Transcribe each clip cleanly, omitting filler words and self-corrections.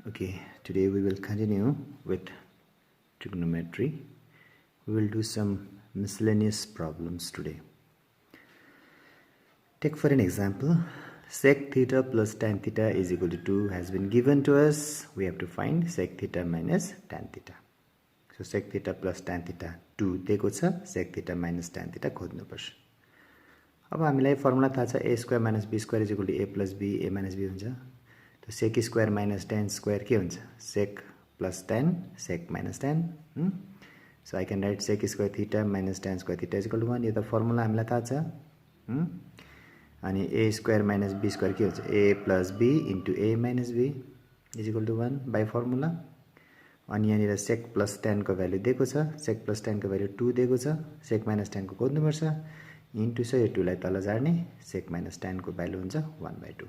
Okay, today we will continue with trigonometry. We will do some miscellaneous problems today. Take for an example, sec theta plus tan theta is equal to 2 has been given to us. We have to find sec theta minus tan theta. So sec theta plus tan theta 2 दिएको छ, sec theta minus tan theta खोज्नुपर्छ. अब हामीलाई formula थाहा छ a square minus b square is equal to a plus b, a minus b हुन्छ. तो sec square minus tan square के हुन्छ? Sec plus tan, sec minus tan. So I can write sec square theta minus tan square theta is equal to 1. यो त formula हामीलाई थाहा छ. अनि a square minus b square के हुन्छ? a plus b into a minus b is equal to 1 by formula. अनि यहाँनिर sec plus tan को भ्यालु दिएको छ. sec plus tan को भ्यालु 2 दिएको छ. sec minus tan को खोज्नुपर्छ. इन्टु छ यो 2 लाई तल झार्ने. sec minus tan को भ्यालु हुन्छ 1/2.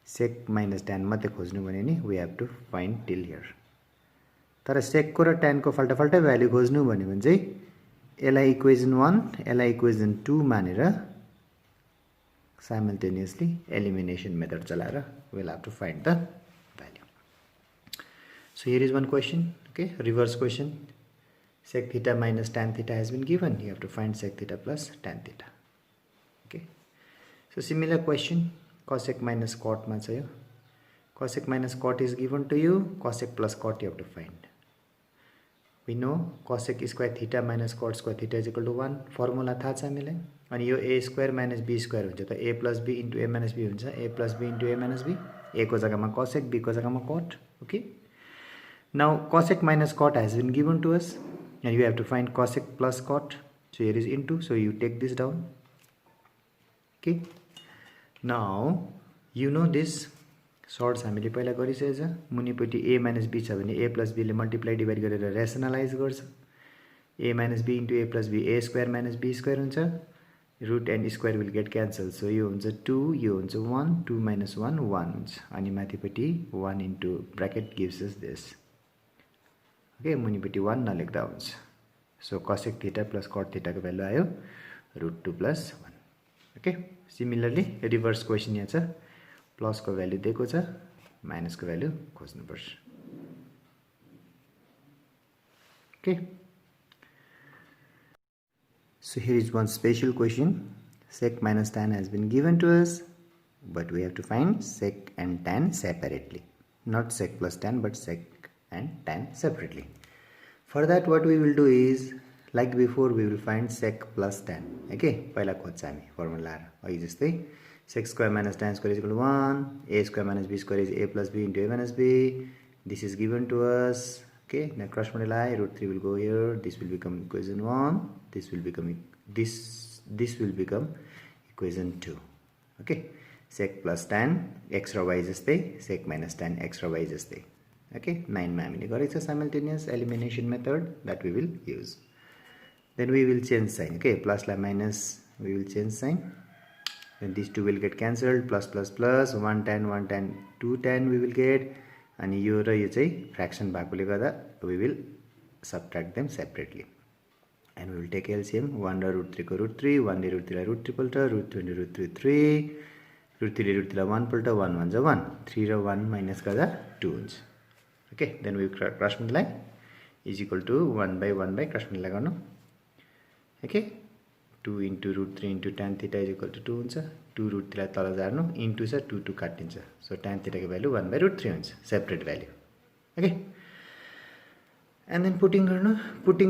sec minus tan मात्रै खोज्नु भने नि we have to find till here. तर sec को र tan को फाल्टा भ्यालु खोज्नु भन्यो भने चाहिँ यसलाई इक्वेसन 1 यसलाई इक्वेसन 2 मानेर simultaneously elimination method चलाएर we'll have to find the value. So here is one question, okay, reverse question. Sec theta minus tan theta has been given. You have to find sec theta plus tan theta. Okay. So similar question, cosec minus cot ma cha yo. Cosec minus cot is given to you. Cosec plus cot you have to find. We know cosec square theta minus cot square theta is equal to 1. Formula थाहा छ हामीलाई. अनि यो a square minus b square हुन्छ. त a plus b into a minus b हुन्छ. a plus b into a minus b. a को जग्गामा cosec, b को जग्गामा cot. Okay. Now cosec minus cot has been given to us. And you have to find cosec plus cot. So here is into. So you take this down. Okay. Now you know this. Sorts हामीले पहिला गरिसकेको छ. मुनिपट्टि a minus b छ भने a plus b ले multiply divide गरेर rationalise गर्छ. a minus b into a plus b, a square minus b square हुन्छ. Root and square will get cancelled. So यो हुन्छ 2, यो हुन्छ 1, 2 minus 1, 1 हुन्छ. अनि माथिपट्टि 1 into bracket gives us this. Okay, मुनिपट्टि 1 नलेख्दा हुन्छ. So cosec theta plus cot theta को value आयो root 2 plus 1. Okay, similarly reverse question यहाँ छ. प्लस को भ्यालु दिएको छ, माइनस को value खोज्नुपर्छ. Okay. So here is one special question. Sec minus tan has been given to us, but we have to find sec and tan separately. Not sec plus tan, but sec and tan separately. For that what we will do is, like before, we will find sec plus tan. Okay, पहिला खोज्छ हामी formula अघि जस्तै. Sec square minus tan square is equal to 1. A square minus b square is a plus b into a minus b. This is given to us. Okay, now cross multiply. Root 3 will go here. This will become equation 1. This will become equation 2. Okay, sec plus tan x raw y जस्तै, sec minus tan x र y जस्तै. Okay, 9 मा हामीले गरेको छ simultaneous elimination method that we will use. Then we will change sign. Okay, plus La minus we will change sign. Then these two will get cancelled. Plus plus plus 1 tan 2 tan we will get. And यो र यो चाहिँ fraction भएकोले गर्दा we will subtract them separately. And we will take LCM. 1 raw root 3 को root 3, 1 ले root 3 लाई root 3 पल्ट, root 2 ले root 3 3, root 3 ले root 3 लाई 1 पल्ट, 1 1 जा 1, 3 र 1 minus गर्दा 2 हुन्छ. Okay, then we cross multiply is equal to 1 by cross multiply गर्नु. Okay, 2 into root 3 into tan theta is equal to 2 हुन्छ. 2 root 3 लाई तल झार्नु, into छ 2 2 काटिन्छ. So tan theta को value 1 by root 3 हुन्छ, separate value. Okay, and then putting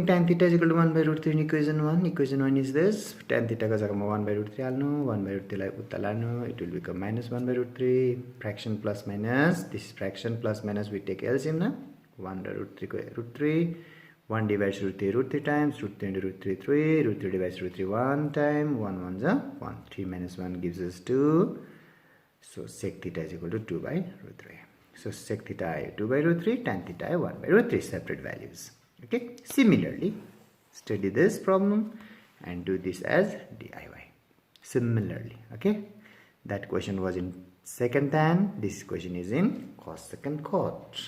tan theta is equal to 1 by root 3 in equation 1. Equation 1 is this. Tan theta को जग्गामा 1 by root 3 हाल्नु, 1 by root 3 लाई उता लानु. It will become minus 1 by root 3. Fraction plus minus, this is fraction plus minus, we take LCM na. 1 raw root 3 को root 3, 1 divides root 3 times, root 3 into root 3 3, root 3 divides root 3 1 time, 1 1 is 1, 3 minus 1 gives us 2. So sec theta is equal to 2 by root 3. So sec theta 2 by root 3, tan theta 1 by root 3, separate values. Okay, similarly study this problem and do this as DIY. Similarly, okay, that question was in secant tan, this question is in cosecant cot.